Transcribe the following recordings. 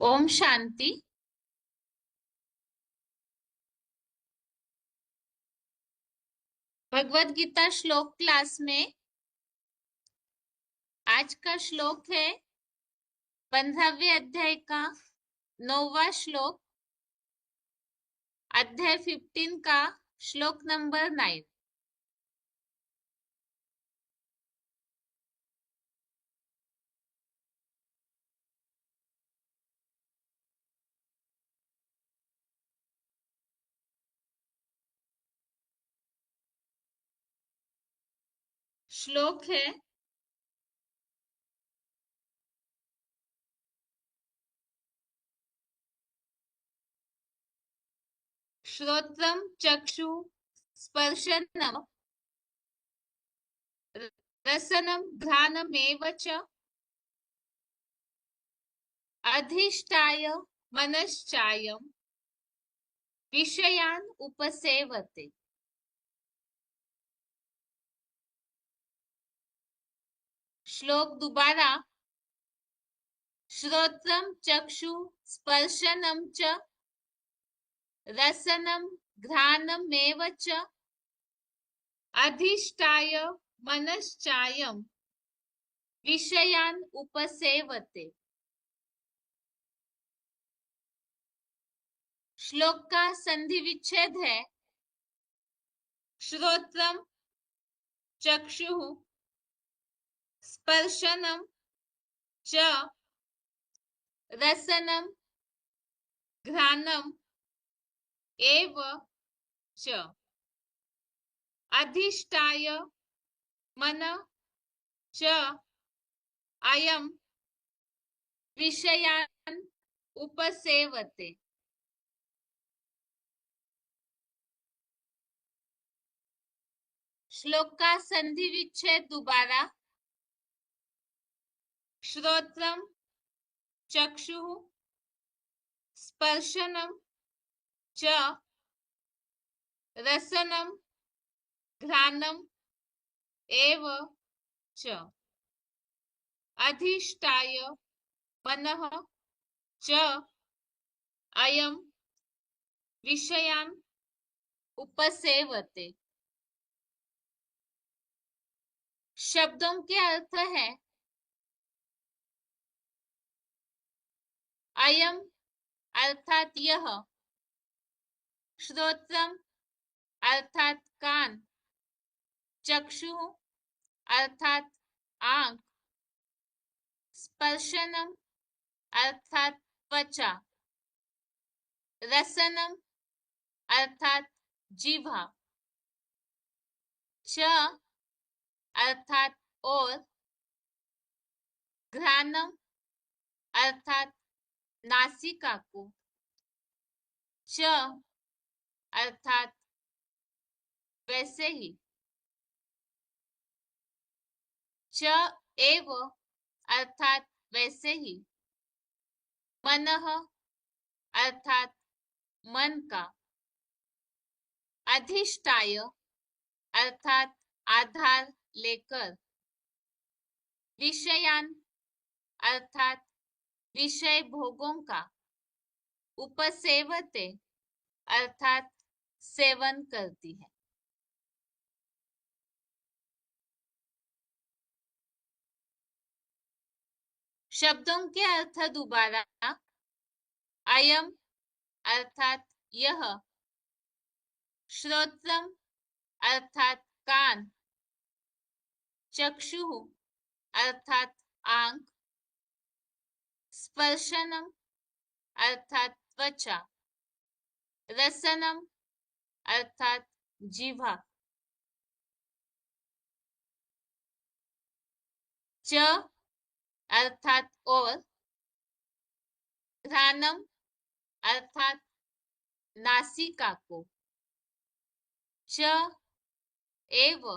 ओम शांति। भगवत गीता श्लोक क्लास में आज का श्लोक है 15वें अध्याय का 9वां श्लोक, अध्याय 15 का श्लोक नंबर 9। श्लोक है, श्रोत्रम चक्षु स्पर्शनम रसनम घ्राणमेव च अधिष्ठाय मनश्चायम विषयान उपसेवते। श्लोक दोबारा, श्रोत्रम चक्षु स्पर्शनम च रसनम घ्राणमेव च अधिष्ठाय मनश्चायम विषयान उपसेवते। श्लोक का संधि विच्छेद है श्रोत्रम चक्षु स्पर्शनम च रसनम घ्राणम एव च अधिष्ठाय मन च अयम विषयान उपसेवते। श्लोक का संधि विच्छेद दोबारा, श्रोत्रम चक्षु स्पर्शनम च रसनम घ्राणम एव च अधिष्ठाय मनः च अयम विषयान उपसेवते। शब्दों के अर्थ है अयम अर्थात यह, श्रोत्रम अर्थात कान, चक्षु अर्थात आंख, स्पर्शनम अर्थात त्वचा, रसनम अर्थात जीवा, च अर्थात और, घ्राणम अर्थात नासिका को, च अर्थात वैसे ही, च एव अर्थात वैसे ही, मनः अर्थात मन का, अधिष्ठाय अर्थात आधार लेकर, विषयान अर्थात विषय भोगों का, उपसेवते अर्थात सेवन करती है। शब्दों के अर्थ दोबारा, अयम अर्थात यह, श्रोत्रम अर्थात कान, चक्षु अर्थात आंख, स्पर्शनम अर्थात त्वचा, रसनम अर्थात जीवा, च अर्थात और, घ्राणम अर्थात नासिका को, च एव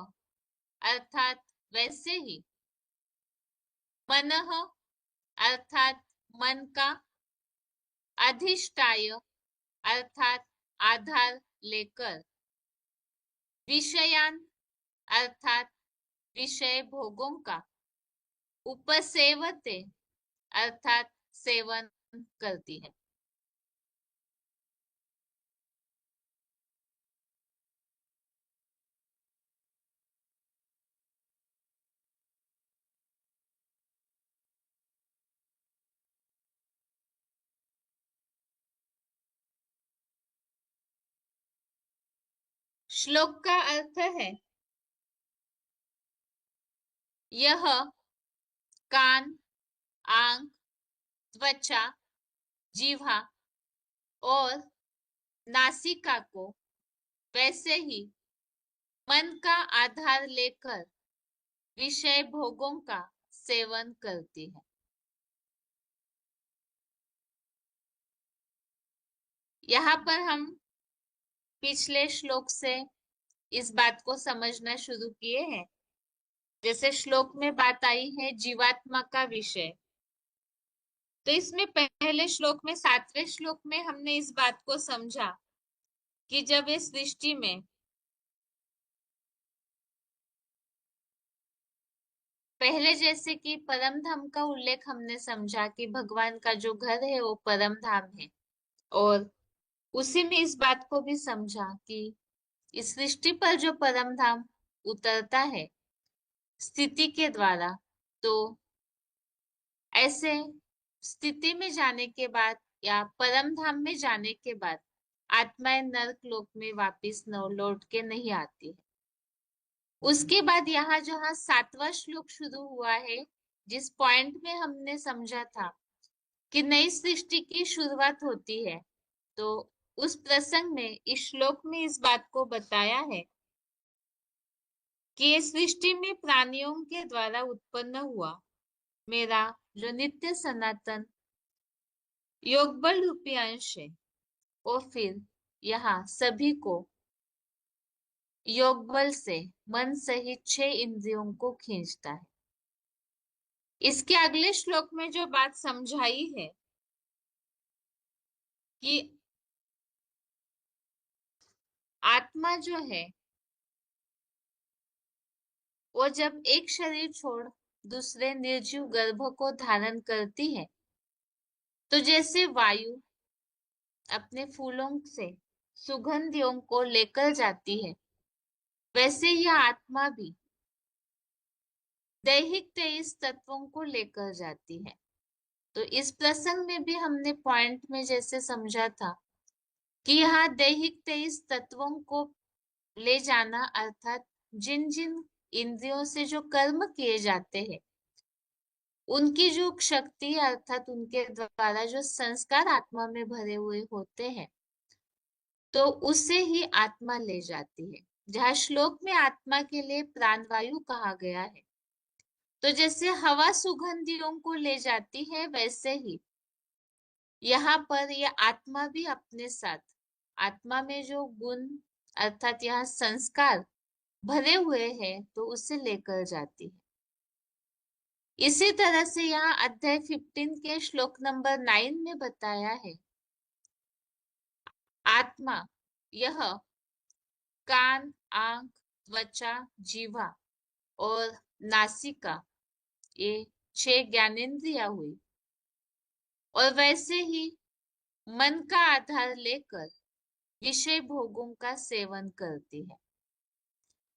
अर्थात वैसे ही, मनः अर्थात मन का, अधिष्ठाय अर्थात आधार लेकर, विषयान अर्थात विषय भोगों का, उपसेवते अर्थात सेवन करती है। श्लोक का अर्थ है, यह कान, आंख, त्वचा, जीवा और नासिका को वैसे ही मन का आधार लेकर विषय भोगों का सेवन करती है। यहाँ पर हम पिछले श्लोक से इस बात को समझना शुरू किए हैं। जैसे श्लोक में बात आई है जीवात्मा का विषय, तो इसमें पहले श्लोक में 7वें श्लोक में हमने इस बात को समझा कि जब इस सृष्टि में पहले जैसे कि परम धाम का उल्लेख हमने समझा कि भगवान का जो घर है वो परम धाम है, और उसी में इस बात को भी समझा कि इस सृष्टि पर जो परम धाम उतरता है स्थिति के द्वारा, तो ऐसे स्थिति में जाने के बाद या परम धाम में जाने के बाद आत्माएं नरक लोक में वापिस लौट के नहीं आती है। उसके बाद यहाँ जहाँ 7वां श्लोक शुरू हुआ है, जिस पॉइंट में हमने समझा था कि नई सृष्टि की शुरुआत होती है, तो उस प्रसंग में इस श्लोक में इस बात को बताया है कि ये सृष्टि में प्राणियों के द्वारा उत्पन्न हुआ मेरा जो नित्य सनातन योग बल रूपी अंश है, और फिर यहाँ सभी को योग बल से मन सहित 6 इंद्रियों को खींचता है। इसके अगले श्लोक में जो बात समझाई है कि आत्मा जो है वो जब एक शरीर छोड़ दूसरे निर्जीव गर्भ को धारण करती है, तो जैसे वायु अपने फूलों से सुगंधियों को लेकर जाती है, वैसे यह आत्मा भी दैहिक 23 तत्वों को लेकर जाती है। तो इस प्रसंग में भी हमने पॉइंट में जैसे समझा था कि यहाँ दैहिक 23 तत्वों को ले जाना, अर्थात जिन जिन इंद्रियों से जो कर्म किए जाते हैं उनकी जो शक्ति अर्थात उनके द्वारा जो संस्कार आत्मा में भरे हुए होते हैं, तो उससे ही आत्मा ले जाती है। जहाँ श्लोक में आत्मा के लिए प्राणवायु कहा गया है, तो जैसे हवा सुगंधियों को ले जाती है, वैसे ही यहाँ पर यह आत्मा भी अपने साथ आत्मा में जो गुण अर्थात यहाँ संस्कार भरे हुए हैं, तो उसे लेकर जाती है। इसी तरह से यहाँ अध्याय 15 के श्लोक नंबर 9 में बताया है, आत्मा यह कान, आंख, त्वचा, जीवा और नासिका, ये 6 ज्ञानेंद्रिया हुई, और वैसे ही मन का आधार लेकर विषय भोगों का सेवन करती है।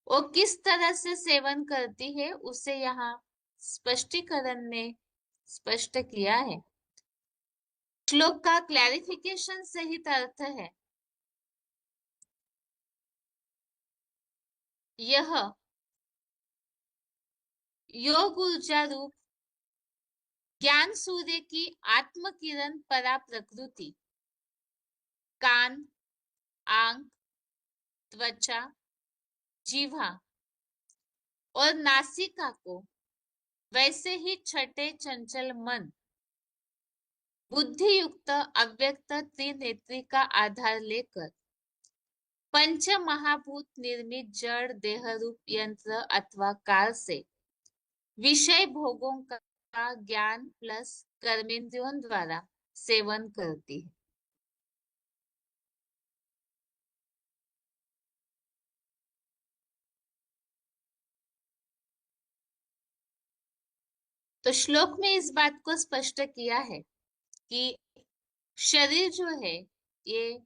वो किस तरह से सेवन करती है उसे यहाँ स्पष्टीकरण में स्पष्ट किया है। श्लोक का क्लैरिफिकेशन सहित अर्थ है, यह योग ऊर्जा रूप ज्ञान सूर्य की आत्म किरण परा प्रकृति कान, आंख, त्वचा, जीवा और नासिका को वैसे ही छठे चंचल मन बुद्धि युक्त अव्यक्त त्रिनेत्री का आधार लेकर पंच महाभूत निर्मित जड़ देह रूप यंत्र अथवा काल से विषय भोगों का ज्ञान प्लस कर्मेंद्रियों द्वारा सेवन करती है। तो श्लोक में इस बात को स्पष्ट किया है कि शरीर जो है ये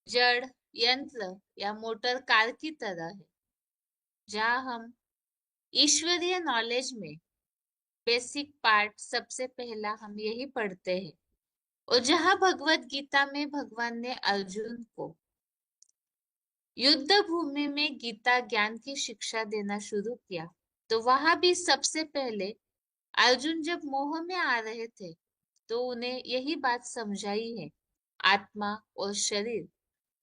जड़ यंत्र या मोटर कार की तरह है, जहाँ हम ईश्वरीय नॉलेज में बेसिक पार्ट सबसे पहला हम यही पढ़ते हैं, और जहाँ भगवत गीता में भगवान ने अर्जुन को युद्ध भूमि में गीता ज्ञान की शिक्षा देना शुरू किया, तो वहां भी सबसे पहले अर्जुन जब मोह में आ रहे थे तो उन्हें यही बात समझाई है, आत्मा और शरीर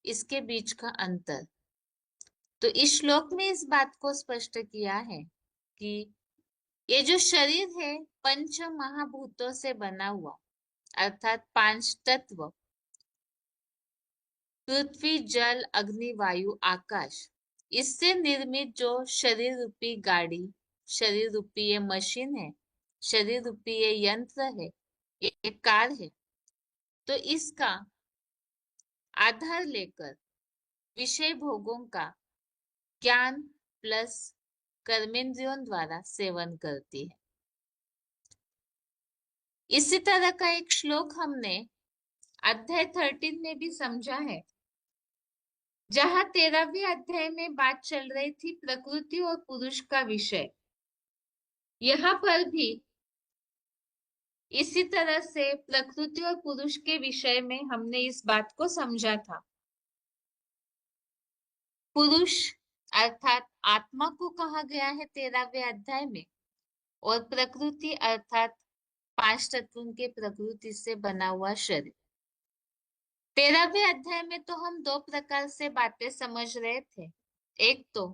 इसके बीच का अंतर। तो इस श्लोक में इस बात को स्पष्ट किया है कि ये जो शरीर है पंच महाभूतों से बना हुआ, अर्थात 5 तत्व, पृथ्वी जल अग्नि वायु आकाश, इससे निर्मित जो शरीर रूपी गाड़ी, शरीर रूपी ये मशीन है, शरीर रूपी ये यंत्र है, ये कार है, तो इसका आधार लेकर विषय भोगों का ज्ञान प्लस कर्मेंद्रियों द्वारा सेवन करती है। इसी तरह का एक श्लोक हमने अध्याय 13 में भी समझा है, जहां 13वें अध्याय में बात चल रही थी प्रकृति और पुरुष का विषय। यहाँ पर भी इसी तरह से प्रकृति और पुरुष के विषय में हमने इस बात को समझा था। पुरुष अर्थात आत्मा को कहा गया है 13वें अध्याय में, और प्रकृति अर्थात 5 तत्वों के प्रकृति से बना हुआ शरीर। 13वें अध्याय में तो हम 2 प्रकार से बातें समझ रहे थे। एक तो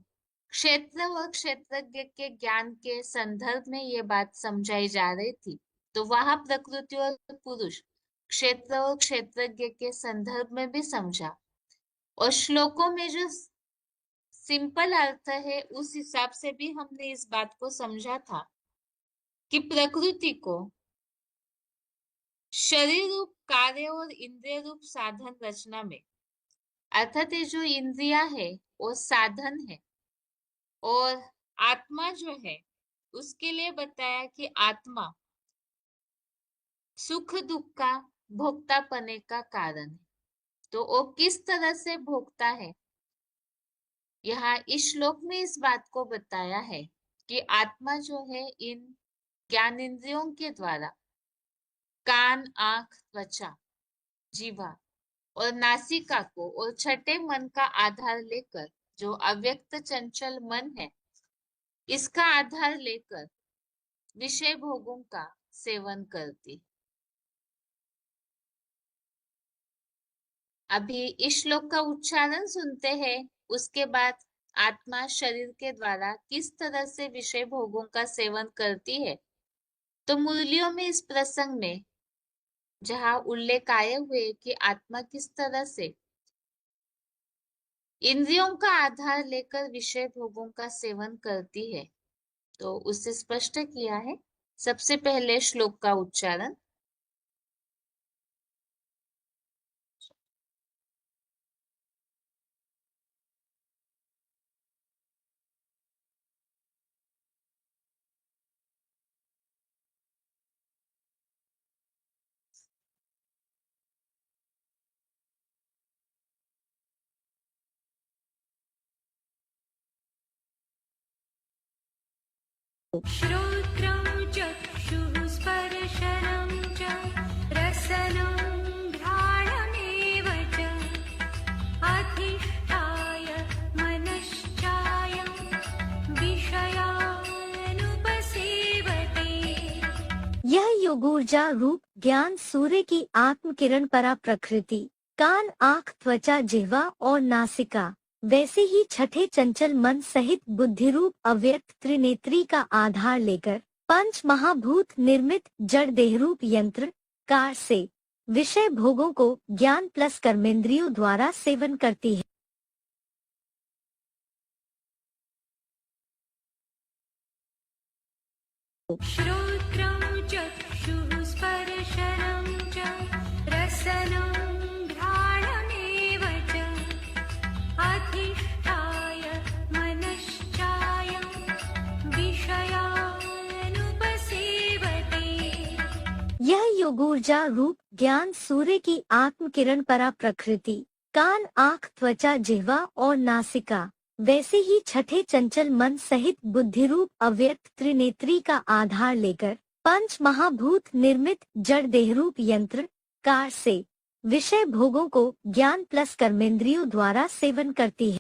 क्षेत्र और क्षेत्रज्ञ के ज्ञान के संदर्भ में ये बात समझाई जा रही थी, तो वहां प्रकृति और पुरुष क्षेत्र और क्षेत्रज्ञ के संदर्भ में भी समझा, और श्लोकों में जो सिंपल अर्थ है उस हिसाब से भी हमने इस बात को समझा था कि प्रकृति को शरीर रूप कार्य और इंद्रिय रूप साधन रचना में, अर्थात ये जो इंद्रिया है वो साधन है, और आत्मा जो है उसके लिए बताया कि आत्मा सुख दुख का भोक्ता पने का कारण है। तो वो किस तरह से भोगता है, यहाँ इस श्लोक में इस बात को बताया है कि आत्मा जो है इन ज्ञानेंद्रियों के द्वारा कान आंख त्वचा जीवा और नासिका को और छठे मन का आधार लेकर, जो अव्यक्त चंचल मन है, इसका आधार लेकर विषय भोगों का सेवन करती। अभी इस श्लोक का उच्चारण सुनते हैं, उसके बाद आत्मा शरीर के द्वारा किस तरह से विषय भोगों का सेवन करती है। तो मुरलियों में इस प्रसंग में जहाँ उल्लेख आए हुए कि आत्मा किस तरह से इंद्रियों का आधार लेकर विषय भोगों का सेवन करती है, तो उसे स्पष्ट किया है। सबसे पहले श्लोक का उच्चारण। श्रोत्रं चक्षुः स्पर्शनं च रसनं घ्राणमेव च अधिष्ठाय मनश्चायं विषयानुपसेवते। यह योगूर्जा रूप ज्ञान सूर्य की आत्म किरण परा प्रकृति, कान आँख त्वचा जिह्वा और नासिका, वैसे ही छठे चंचल मन सहित बुद्धि रूप अव्यक्त त्रिनेत्री का आधार लेकर 5 महाभूत निर्मित जड़ देह रूप यंत्र कार से विषय भोगों को ज्ञान प्लस कर्मेंद्रियों द्वारा सेवन करती है। श्रोत्रं चक्षुः स्पर्शनं च रसनं घ्राणमेव च अधिष्ठाय मनश्चायं विषयानुपसेवते। यह योग ऊर्जा रूप ज्ञान सूर्य की आत्म किरण परा प्रकृति, कान आँख त्वचा जिह्वा और नासिका, वैसे ही छठे चंचल मन सहित बुद्धि रूप अव्यक्त त्रिनेत्री का आधार लेकर पंच महाभूत निर्मित जड़ देह रूप यंत्र कार से विषय भोगों को ज्ञान प्लस कर्मेंद्रियों द्वारा सेवन करती है।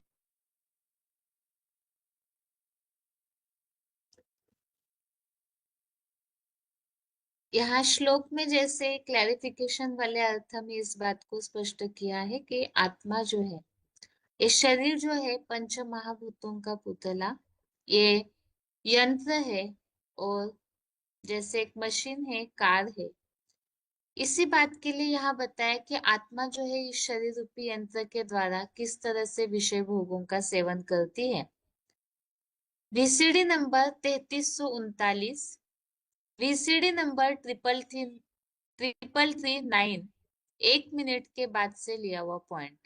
यहाँ श्लोक में जैसे क्लैरिफिकेशन वाले अर्थ में इस बात को स्पष्ट किया है कि आत्मा जो है, ये शरीर जो है पंच महाभूतों का पुतला, ये यंत्र है और जैसे एक मशीन है, कार है। इसी बात के लिए यहाँ बताया कि आत्मा जो है इस शरीर रूपी यंत्र के द्वारा किस तरह से विषय भोगों का सेवन करती है। VCD number 3339, VCD number 3339, 1 minute के बाद से लिया हुआ पॉइंट।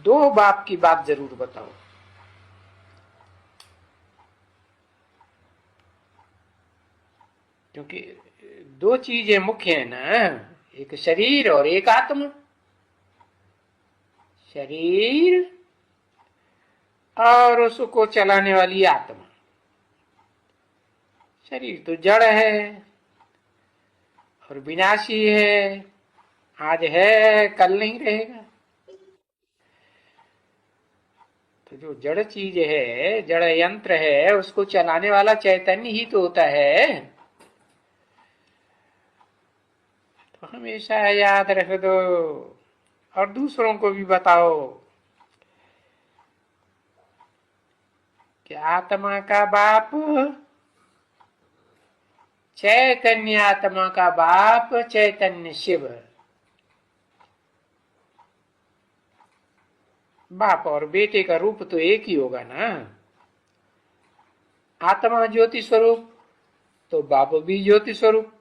दो बाप की बात जरूर बताओ। क्योंकि दो चीजें मुख्य है ना, एक शरीर और एक आत्मा। शरीर और उसको चलाने वाली आत्मा। शरीर तो जड़ है और विनाशी है, आज है कल नहीं रहेगा। तो जो जड़ चीज है, जड़ यंत्र है, उसको चलाने वाला चैतन्य ही तो होता है। तो हमेशा याद रख दो और दूसरों को भी बताओ कि आत्मा का बाप चैतन्य, आत्मा का बाप चैतन्य शिव। बाप और बेटे का रूप तो एक ही होगा ना। आत्मा ज्योति स्वरूप तो बाप भी ज्योति स्वरूप।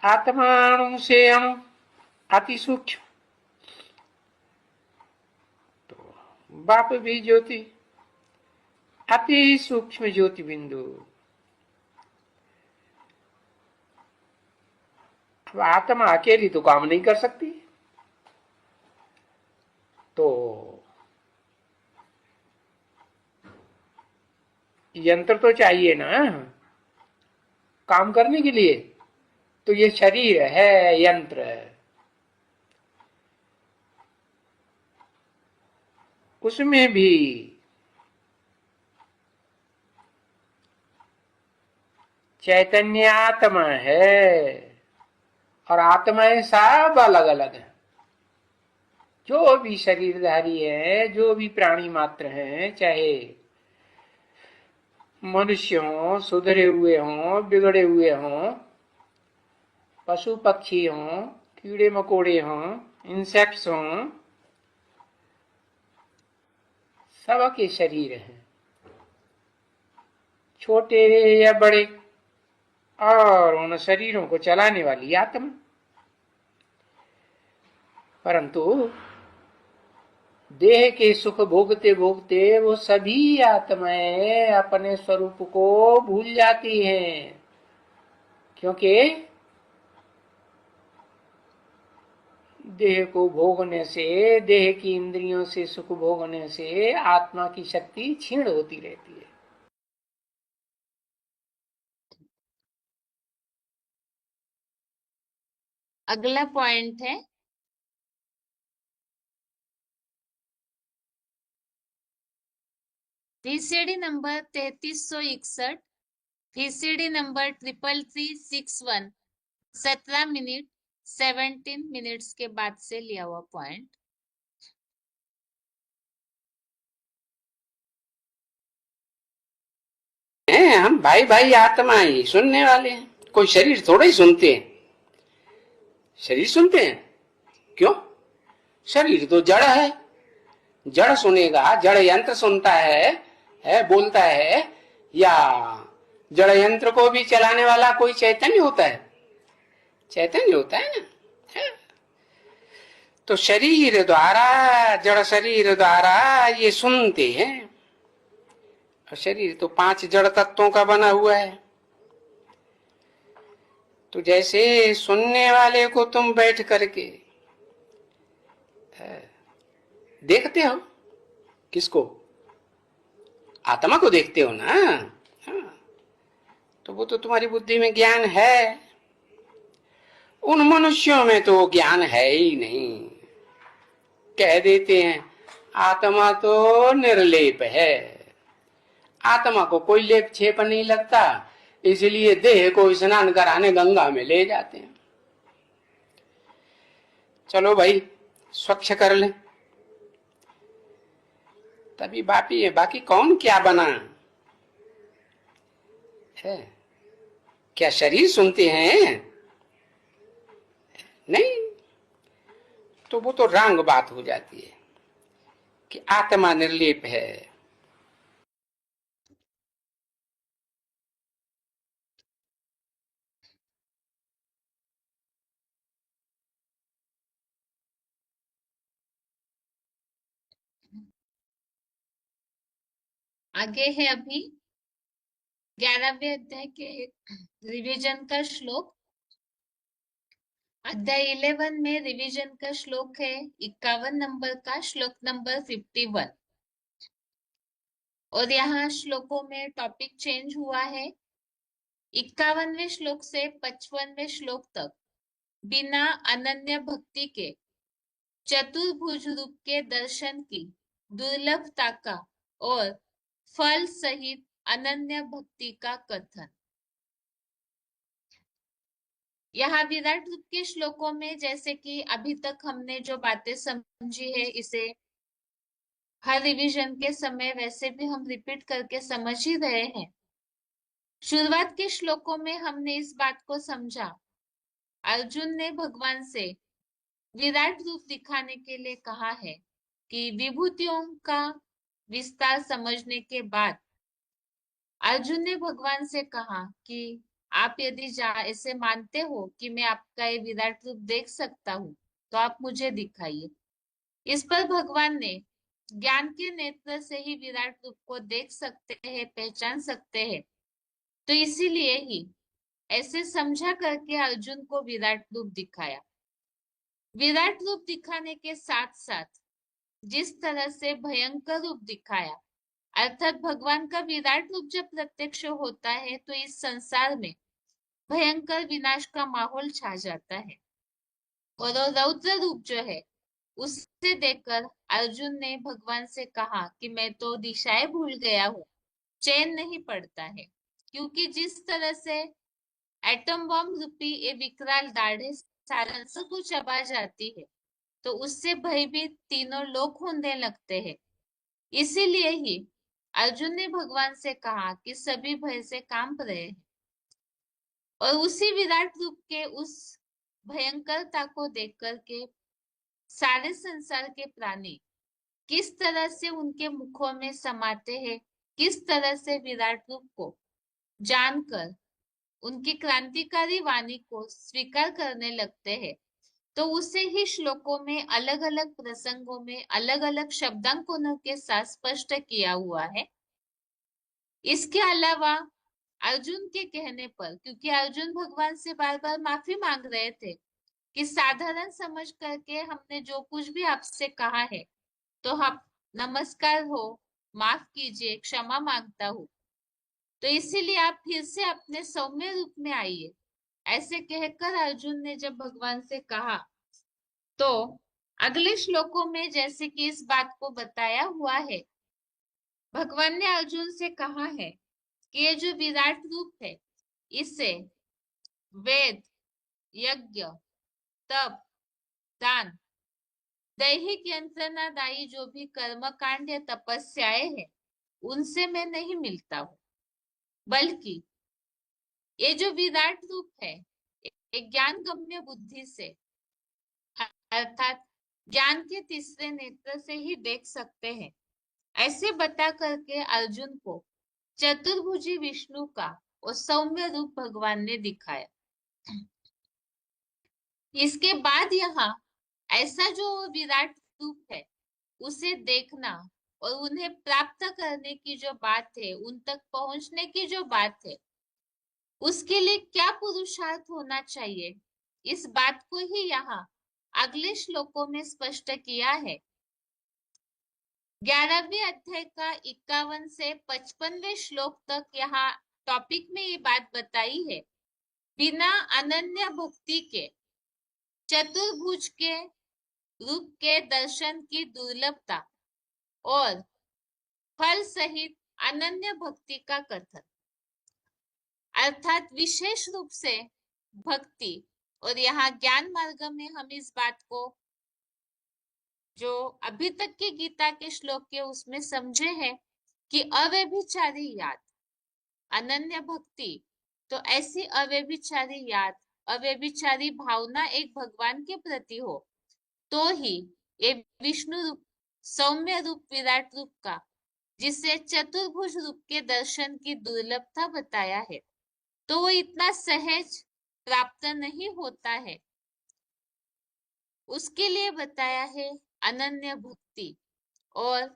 आत्मा अणु से अणु अति सूक्ष्म, तो बाप भी ज्योति, अति सूक्ष्म ज्योति बिंदु। अब आत्मा अकेली तो काम नहीं कर सकती, तो यंत्र तो चाहिए ना काम करने के लिए। तो ये शरीर है यंत्र। उसमें भी चैतन्य आत्मा है और आत्माएं सब अलग अलग हैं। जो भी शरीरधारी है, जो भी प्राणी मात्र हैं, चाहे मनुष्य हों, सुधरे हुए हों, बिगड़े हुए हों, पशु पक्षी हों, कीड़े मकोड़े हों, इंसेक्ट्स हों, सबके शरीर हैं, छोटे या बड़े। और उन शरीरों को चलाने वाली आत्मा। परंतु देह के सुख भोगते भोगते वो सभी आत्माएं अपने स्वरूप को भूल जाती हैं, क्योंकि देह को भोगने से, देह की इंद्रियों से सुख भोगने से आत्मा की शक्ति क्षीण होती रहती है। अगला पॉइंट है VCD number 3361, VCD number 3361, 17 minute 17 minutes के बाद से लिया हुआ पॉइंट। हम भाई भाई आत्मा ही सुनने वाले हैं, कोई शरीर थोड़ा ही सुनते हैं। शरीर सुनते हैं क्यों? शरीर तो जड़ है, जड़ सुनेगा, जड़ यंत्र सुनता है बोलता है, या जड़ यंत्र को भी चलाने वाला कोई चैतन्य होता है? चैतन्य होता है ना। है। तो शरीर द्वारा, जड़ शरीर द्वारा ये सुनते हैं। और शरीर तो 5 जड़ तत्वों का बना हुआ है। तो जैसे सुनने वाले को तुम बैठ करके देखते हो, किसको? आत्मा को देखते हो ना। हाँ, तो वो तो तुम्हारी बुद्धि में ज्ञान है। उन मनुष्यों में तो ज्ञान है ही नहीं। कह देते हैं आत्मा तो निर्लेप है, आत्मा को कोई लेप छेप नहीं लगता, इसलिए देह को स्नान कराने गंगा में ले जाते हैं। चलो भाई स्वच्छ कर लें, तभी बाकी है। बाकी कौन क्या बना है? क्या शरीर सुनते हैं? नहीं, तो वो तो रंग बात हो जाती है कि आत्मा निर्लेप है। आगे है अभी 11वें अध्याय के रिवीजन का श्लोक। अध्याय 11 में रिवीजन का श्लोक है 51 नंबर का, श्लोक नंबर 51। और यहाँ श्लोकों में टॉपिक चेंज हुआ है। 51वें श्लोक से 55वें श्लोक तक बिना अनन्य भक्ति के चतुर्भुज रूप के दर्शन की दुर्लभता का और फल सहित अनन्य भक्ति का कथन। यहाँ विराट रूप के श्लोकों में जैसे कि अभी तक हमने जो बातें समझी है, इसे हर रिवीजन के समय वैसे भी हम रिपीट करके समझ ही रहे हैं। शुरुआत के श्लोकों में हमने इस बात को समझा, अर्जुन ने भगवान से विराट रूप दिखाने के लिए कहा है कि विभूतियों का विस्तार समझने के बाद अर्जुन ने भगवान से कहा कि आप यदि ऐसे मानते हो कि मैं आपका ये विराट रूप देख सकता हूँ, तो आप मुझे दिखाइए। इस पर भगवान ने ज्ञान के नेत्र से ही विराट रूप को देख सकते हैं, पहचान सकते हैं, तो इसीलिए ही ऐसे समझा करके अर्जुन को विराट रूप दिखाया। विराट रूप दिखाने के साथ साथ जिस तरह से भयंकर रूप दिखाया, अर्थात भगवान का विराट रूप जब प्रत्यक्ष होता है तो इस संसार में भयंकर विनाश का माहौल छा जाता है। और रौद्र रूप जो है उसे देखकर अर्जुन ने भगवान से कहा कि मैं तो दिशाएं भूल गया हूँ, चैन नहीं पड़ता है, क्योंकि जिस तरह से एटम बम रूपी ये विकराल दाढ़े सारंस को चबा जाती है, तो उससे भयभीत तीनों लोग होने लगते हैं। इसीलिए ही अर्जुन ने भगवान से कहा कि सभी भय से कांप रहे हैं। और उसी विराट रूप के उस भयंकरता को देख करके सारे संसार के प्राणी किस तरह से उनके मुखों में समाते हैं, किस तरह से विराट रूप को जानकर उनकी क्रांतिकारी वाणी को स्वीकार करने लगते हैं। तो उसे ही श्लोकों में अलग अलग प्रसंगों में अलग अलग शब्दांकों के साथ स्पष्ट किया हुआ है। इसके अलावा अर्जुन के कहने पर, क्योंकि अर्जुन भगवान से बार बार माफी मांग रहे थे कि साधारण समझ करके हमने जो कुछ भी आपसे कहा है, तो हम नमस्कार हो, माफ कीजिए, क्षमा मांगता हूँ, तो इसीलिए आप फिर से अपने सौम्य रूप में आइए, ऐसे कहकर अर्जुन ने जब भगवान से कहा, तो अगले श्लोकों में जैसे कि इस बात को बताया हुआ है, भगवान ने अर्जुन से कहा है कि ये जो विराट रूप है, इससे वेद, यज्ञ, तप, दान, दैहिक यंत्रणादायी जो भी कर्म कांड या तपस्याएं हैं, उनसे मैं नहीं मिलता हूँ, बल्कि ये जो विराट रूप है, एक ज्ञान गम्य बुद्धि से, अर्थात ज्ञान के तीसरे नेत्र से ही देख सकते हैं, ऐसे बता करके अर्जुन को चतुर्भुजी विष्णु का और सौम्य रूप भगवान ने दिखाया। इसके बाद यहाँ ऐसा जो विराट रूप है उसे देखना और उन्हें प्राप्त करने की जो बात है, उन तक पहुंचने की जो बात है, उसके लिए क्या पुरुषार्थ होना चाहिए, इस बात को ही यहाँ अगले श्लोकों में स्पष्ट किया है। 11वें अध्याय का 51 से 55वें श्लोक तक यहाँ टॉपिक में ये बात बताई है। बिना अनन्य भक्ति के चतुर्भुज के रूप के दर्शन की दुर्लभता और फल सहित अनन्य भक्ति का कथन, अर्थात विशेष रूप से भक्ति। और यहाँ ज्ञान मार्ग में हम इस बात को जो अभी तक के गीता के श्लोक के उसमें समझे हैं कि अव्यभिचारी याद, अनन्य भक्ति, तो ऐसी अव्यभिचारी याद, अव्यभिचारी भावना एक भगवान के प्रति हो तो ही ये विष्णु रूप, सौम्य रूप, विराट रूप का, जिसे चतुर्भुज रूप के दर्शन की दुर्लभता बताया है, तो वो इतना सहज प्राप्त नहीं होता है। उसके लिए बताया है अनन्य भक्ति। और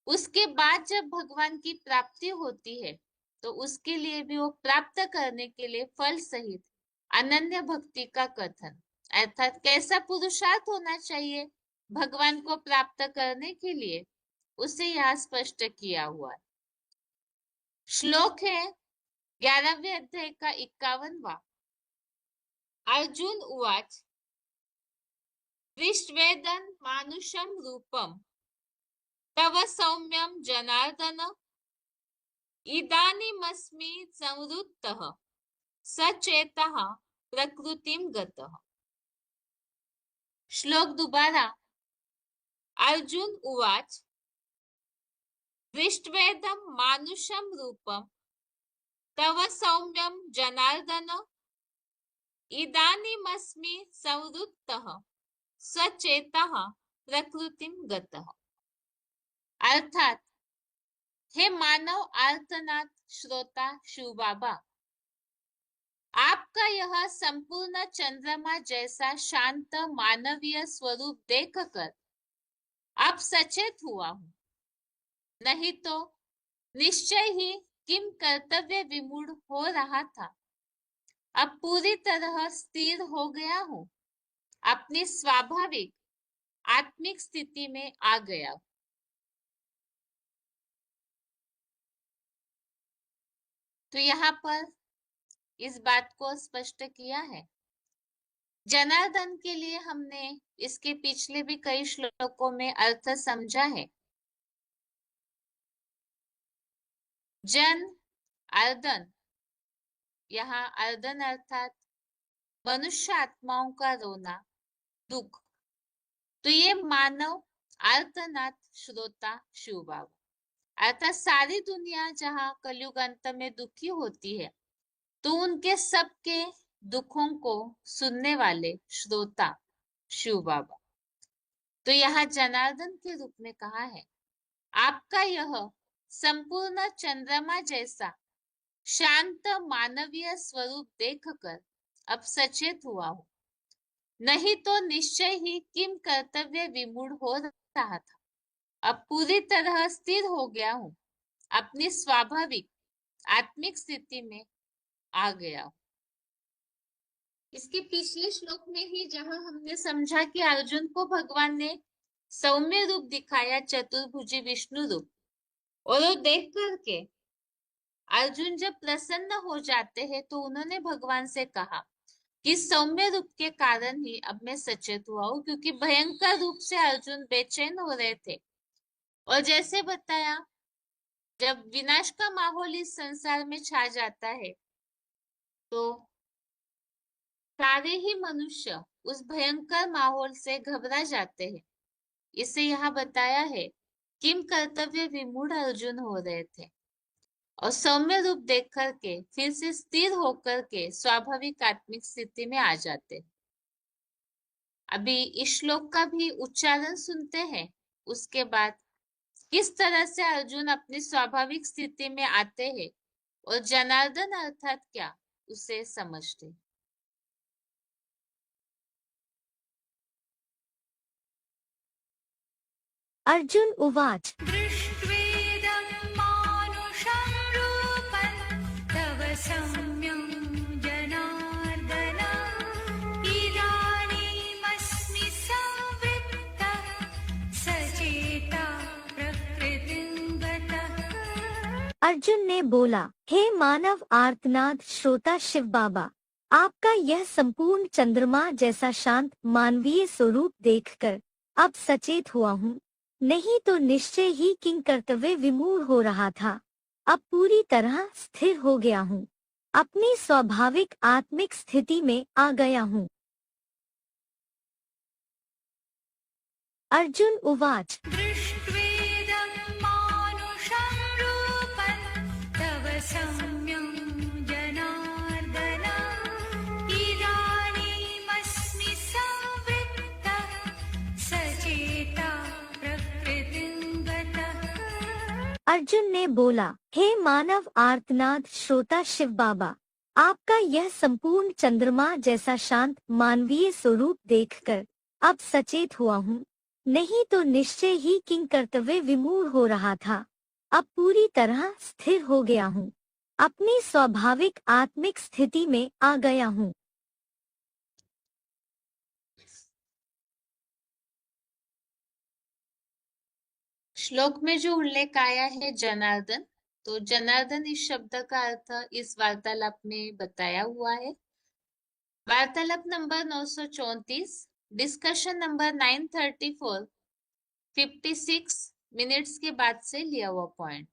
उसके बाद जब भगवान की प्राप्ति होती है तो उसके लिए भी वो प्राप्त करने के लिए फल सहित अनन्य भक्ति का कथन, अर्थात कैसा पुरुषार्थ होना चाहिए भगवान को प्राप्त करने के लिए, उसे यहाँ स्पष्ट किया हुआ है। श्लोक है 11वें अध्याय का 51वां। अर्जुन उवाच दृष्ट्वेदं मानुषं रूपं तव सौम्यं जनार्दन इदानीमस्मि संवृत्तः सचेतः प्रकृतिं गतः। श्लोक दोबारा। अर्जुन उवाच दृष्ट्वेदं मानुषं रूपं तव सौम्यं जनार्दन इदानीमस्मि संवृत्तः सचेतः प्रकृतिं गतः। अर्थात हे मानव आर्तनाद श्रोता शिव बाबा, आपका यह संपूर्ण चंद्रमा जैसा शांत मानवीय स्वरूप देखकर आप सचेत हुआ हूं, नहीं तो निश्चय ही किम कर्तव्य विमूढ़ हो रहा था। अब पूरी तरह स्थिर हो गया हूं, अपनी स्वाभाविक आत्मिक स्थिति में आ गया। तो यहाँ पर इस बात को स्पष्ट किया है। जनार्दन के लिए हमने इसके पिछले भी कई श्लोकों में अर्थ समझा है। जन अर्दन, यहाँ अर्दन अर्थात मनुष्य आत्माओं का रोना, दुख। तो ये मानव आर्तनाद श्रोता शिव बाबा, अर्थात सारी दुनिया जहाँ कलयुग अंत में दुखी होती है तो उनके सबके दुखों को सुनने वाले श्रोता शिव बाबा। तो यहाँ जनार्दन के रूप में कहा है, आपका यह संपूर्ण चंद्रमा जैसा शांत मानवीय स्वरूप देखकर अब सचेत हुआ हूं, नहीं तो निश्चय ही किम कर्तव्य विमूढ़ हो रहा था। अब पूरी तरह स्थिर हो गया हूं, अपनी स्वाभाविक आत्मिक स्थिति में आ गया हूं। इसके पिछले श्लोक में ही जहां हमने समझा कि अर्जुन को भगवान ने सौम्य रूप दिखाया, चतुर्भुजी विष्णु रूप, और वो देख करके अर्जुन जब प्रसन्न हो जाते हैं तो उन्होंने भगवान से कहा कि सौम्य रूप के कारण ही अब मैं सचेत हुआ हूं, क्योंकि भयंकर रूप से अर्जुन बेचैन हो रहे थे। और जैसे बताया, जब विनाश का माहौल इस संसार में छा जाता है तो सारे ही मनुष्य उस भयंकर माहौल से घबरा जाते हैं। इसे यहाँ बताया है किम कर्तव्य विमूढ़ अर्जुन हो रहे थे और सौम्य रूप देख करके फिर से स्थिर होकर के स्वाभाविक आत्मिक स्थिति में आ जाते। अभी इस श्लोक का भी उच्चारण सुनते हैं, उसके बाद किस तरह से अर्जुन अपनी स्वाभाविक स्थिति में आते हैं और जनार्दन अर्थात क्या उसे समझते। अर्जुन उवाच दृष्ट्वेदं मानुषं रूपं तव सौम्यं जनार्दन इदानीमस्मि संवृत्तः सचेता प्रकृतिं गतः। अर्जुन ने बोला, हे मानव आर्तनाद श्रोता शिव बाबा, आपका यह संपूर्ण चंद्रमा जैसा शांत मानवीय स्वरूप देखकर अब सचेत हुआ हूँ। नहीं तो निश्चय ही किंग कर्तव्य विमूढ़ हो रहा था। अब पूरी तरह स्थिर हो गया हूँ, अपनी स्वाभाविक आत्मिक स्थिति में आ गया हूँ। अर्जुन उवाच दृष्ट्वेदं मानुषं रूपं तव सौम्यं जनार्दन इदानीमस्मि संवृत्तः सचेता प्रकृतिं गतः। अर्जुन ने बोला, हे मानव आर्तनाद श्रोता शिव बाबा, आपका यह संपूर्ण चंद्रमा जैसा शांत मानवीय स्वरूप देखकर अब सचेत हुआ हूँ। नहीं तो निश्चय ही किंग कर्तव्य विमूढ़ हो रहा था। अब पूरी तरह स्थिर हो गया हूँ, अपनी स्वाभाविक आत्मिक स्थिति में आ गया हूँ। श्लोक में जो उल्लेख आया है जनार्दन, तो जनार्दन इस शब्द का अर्थ इस वार्तालाप में बताया हुआ है। वार्तालाप नंबर 934, डिस्कशन नंबर 934, 56 मिनट्स के बाद से लिया हुआ पॉइंट।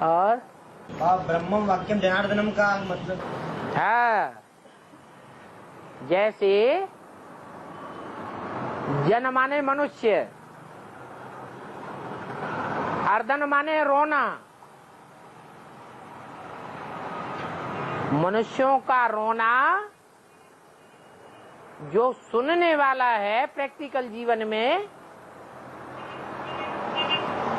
और ब्रह्मम वाक्यम जनार्दनम का मतलब हाँ, जैसे जन माने मनुष्य, अर्दन माने रोना। मनुष्यों का रोना जो सुनने वाला है प्रैक्टिकल जीवन में,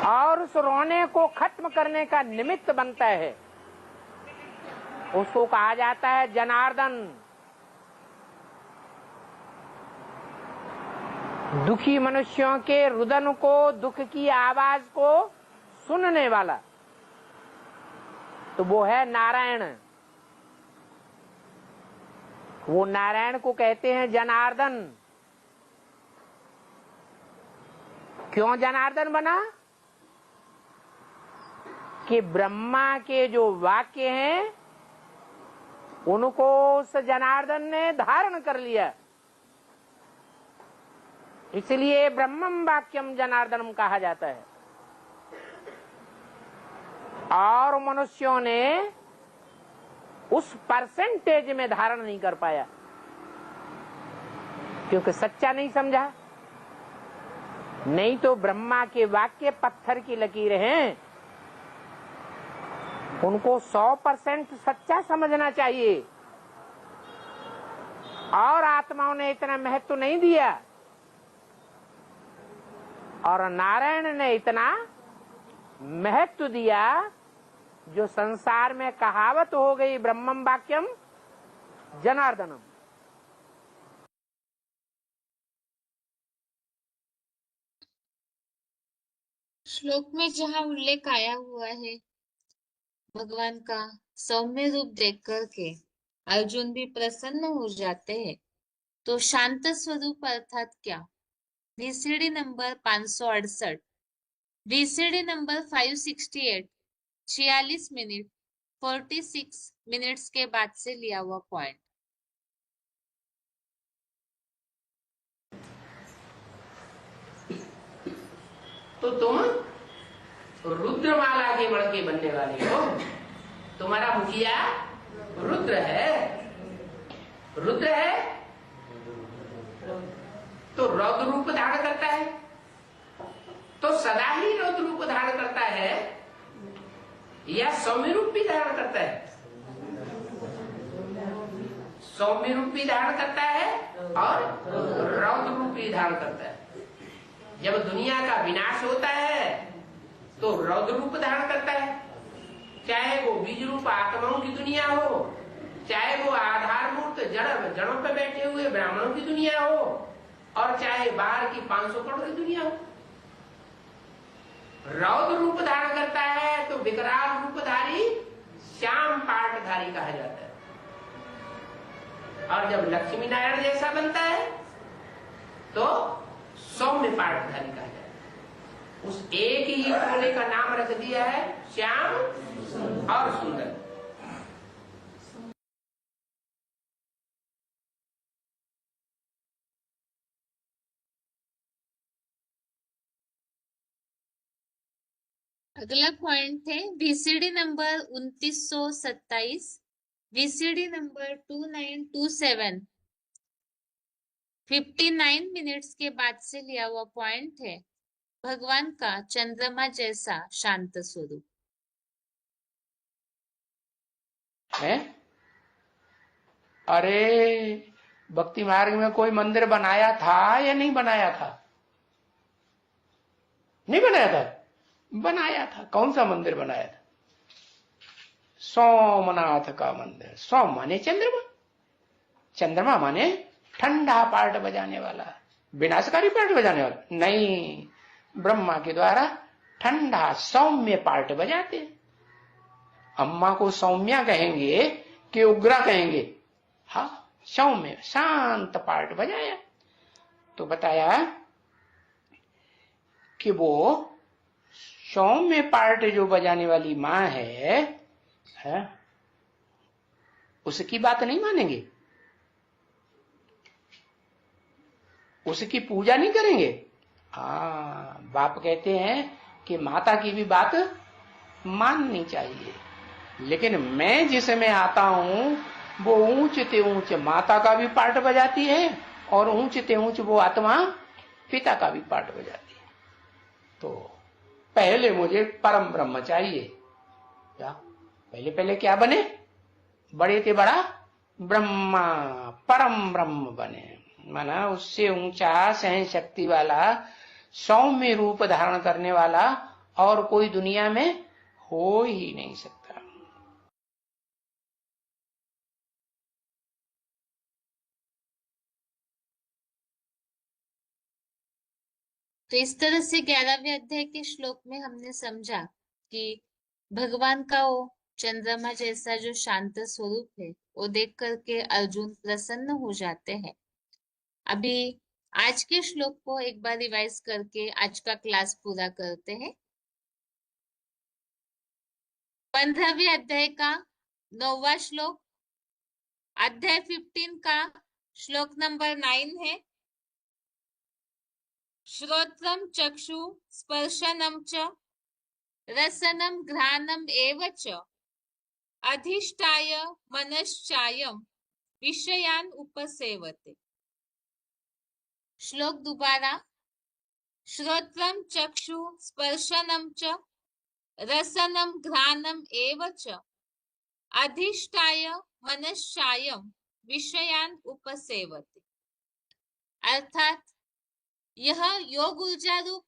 और उस रोने को खत्म करने का निमित्त बनता है, उसको कहा जाता है जनार्दन। दुखी मनुष्यों के रुदन को, दुख की आवाज को सुनने वाला, तो वो है नारायण। वो नारायण को कहते हैं जनार्दन। क्यों जनार्दन बना? कि ब्रह्मा के जो वाक्य हैं उनको उस जनार्दन ने धारण कर लिया, इसलिए ब्रह्मम वाक्यम जनार्दनम कहा जाता है। और मनुष्यों ने उस परसेंटेज में धारण नहीं कर पाया, क्योंकि सच्चा नहीं समझा। नहीं तो ब्रह्मा के वाक्य पत्थर की लकीरें हैं, उनको 100% सच्चा समझना चाहिए। और आत्माओं ने इतना महत्व नहीं दिया, और नारायण ने इतना महत्व दिया, जो संसार में कहावत हो गई, ब्रह्मम वाक्यम जनार्दनम। श्लोक में जहाँ उल्लेख आया हुआ है भगवान का सौम्य रूप देख करके अर्जुन भी प्रसन्न हो जाते हैं, तो शांत स्वरूप अर्थात क्या? VCD number 568, VCD number 568, 46 minute 46 minutes के बाद से लिया हुआ पॉइंट। तो तुम रुद्रमाला के मणके बनने वाले हो। तुम्हारा मुखिया रुद्र है, रुद्र है तो रौद्र रूप धारण करता है, तो सदा ही रौद्र रूप धारण करता है या सौम्य रूप भी धारण करता है? सौम्य रूप भी धारण करता है और रौद्र रूप भी धारण करता है। जब दुनिया का विनाश होता है तो रौद्र रूप धारण करता है, चाहे वो बीज रूप आत्माओं की दुनिया हो, चाहे वो आधारभूत जड़ों पे बैठे हुए ब्राह्मणों की दुनिया हो और चाहे बाहर की 500 करोड़ की दुनिया हो। रौद्र रूप धारण करता है तो विकराल रूपधारी श्याम पाठधारी कहा जाता है, और जब लक्ष्मी नारायण जैसा बनता है तो सौम्य पाठधारी कहा जाता है। उस एक ही टोले का नाम रख दिया है श्याम और सुंदर। अगला पॉइंट है VCD number 2927, VCD number 2927, 59 minutes के बाद से लिया हुआ पॉइंट है भगवान का चंद्रमा जैसा शांत स्वरूप। है? अरे भक्ति मार्ग में कोई मंदिर बनाया था या नहीं बनाया था? नहीं बनाया था? बनाया था। कौन सा मंदिर बनाया था? सोमनाथ का मंदिर। सोम माने चंद्रमा, चंद्रमा माने ठंडा पार्ट बजाने वाला, विनाशकारी पार्ट बजाने वाला नहीं। ब्रह्मा के द्वारा ठंडा सौम्य पार्ट बजाते। अम्मा को सौम्या कहेंगे कि उग्रा कहेंगे? हाँ, सौम्य शांत पार्ट बजाया। तो बताया कि वो सौम्य पार्ट जो बजाने वाली माँ है, उसकी बात नहीं मानेंगे, उसकी पूजा नहीं करेंगे। हाँ, बाप कहते हैं कि माता की भी बात माननी चाहिए, लेकिन मैं जिसमें आता हूं वो ऊंच ते ऊंच माता का भी पार्ट बजाती है और ऊंच ते ऊंच वो आत्मा पिता का भी पार्ट बजाती है। तो पहले मुझे परम ब्रह्म चाहिए। क्या पहले पहले क्या बने? बड़े थे बड़ा ब्रह्मा, परम ब्रह्म बने। माना उससे ऊंचा सहन शक्ति वाला सौम्य रूप धारण करने वाला और कोई दुनिया में हो ही नहीं सकता। तो इस तरह से 11वें अध्याय के श्लोक में हमने समझा कि भगवान का वो चंद्रमा जैसा जो शांत स्वरूप है वो देख करके अर्जुन प्रसन्न हो जाते हैं। अभी आज के श्लोक को एक बार रिवाइज करके आज का क्लास पूरा करते हैं। 15वें अध्याय का 9वां श्लोक, अध्याय 15 का श्लोक नंबर 9 है। श्रोत्रम चक्षु स्पर्शनम च रसनम घ्राणम एव च अधिष्ठाय मनश्चायम विषयान उपसेवते। श्लोक दोबारा। श्रोत्रम चक्षु स्पर्शनम च रसनम घ्राणम एव च अधिष्ठाय मनश्चायम विषयान उपसेवते। अर्थात यह योग ऊर्जा रूप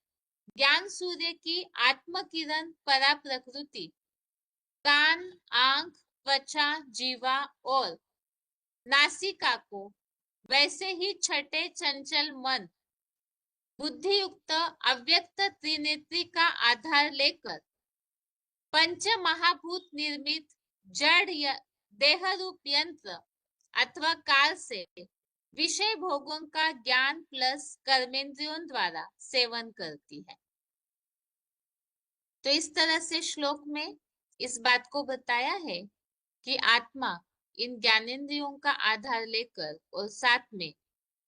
ज्ञान सूर्य की आत्म किरण परा प्रकृति कान, आंख, त्वचा, जीवा और नासिका को वैसे ही छठे चंचल मन बुद्धि युक्त अव्यक्त त्रिनेत्री का आधार लेकर पंच महाभूत निर्मित जड़ देह रूप यंत्र अथवा काल से विषय भोगों का ज्ञान प्लस कर्मेंद्रियों द्वारा सेवन करती है। तो इस तरह से श्लोक में इस बात को बताया है कि आत्मा इन ज्ञानेंद्रियों का आधार लेकर और साथ में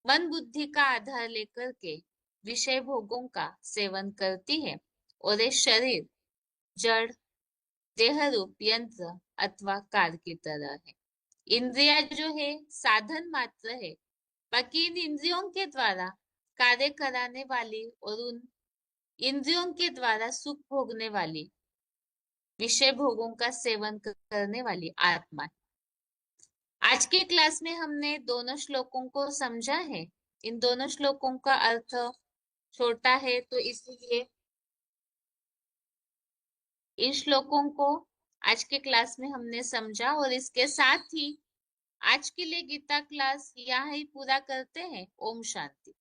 मन बुद्धि का आधार लेकर के विषय भोगों का सेवन करती है और ये शरीर जड़ देह रूप यंत्र अथवा कार की तरह है। इंद्रिया जो है साधन मात्र है, बाकी इन इंद्रियों के द्वारा कार्य कराने वाली और उन इंद्रियों के द्वारा सुख भोगने वाली विषय भोगों का सेवन करने वाली आत्मा है। आज के क्लास में हमने दोनों श्लोकों को समझा है। इन दोनों श्लोकों का अर्थ छोटा है तो इसलिए इन श्लोकों को आज के क्लास में हमने समझा और इसके साथ ही आज के लिए गीता क्लास यहाँ ही पूरा करते हैं। ओम शांति।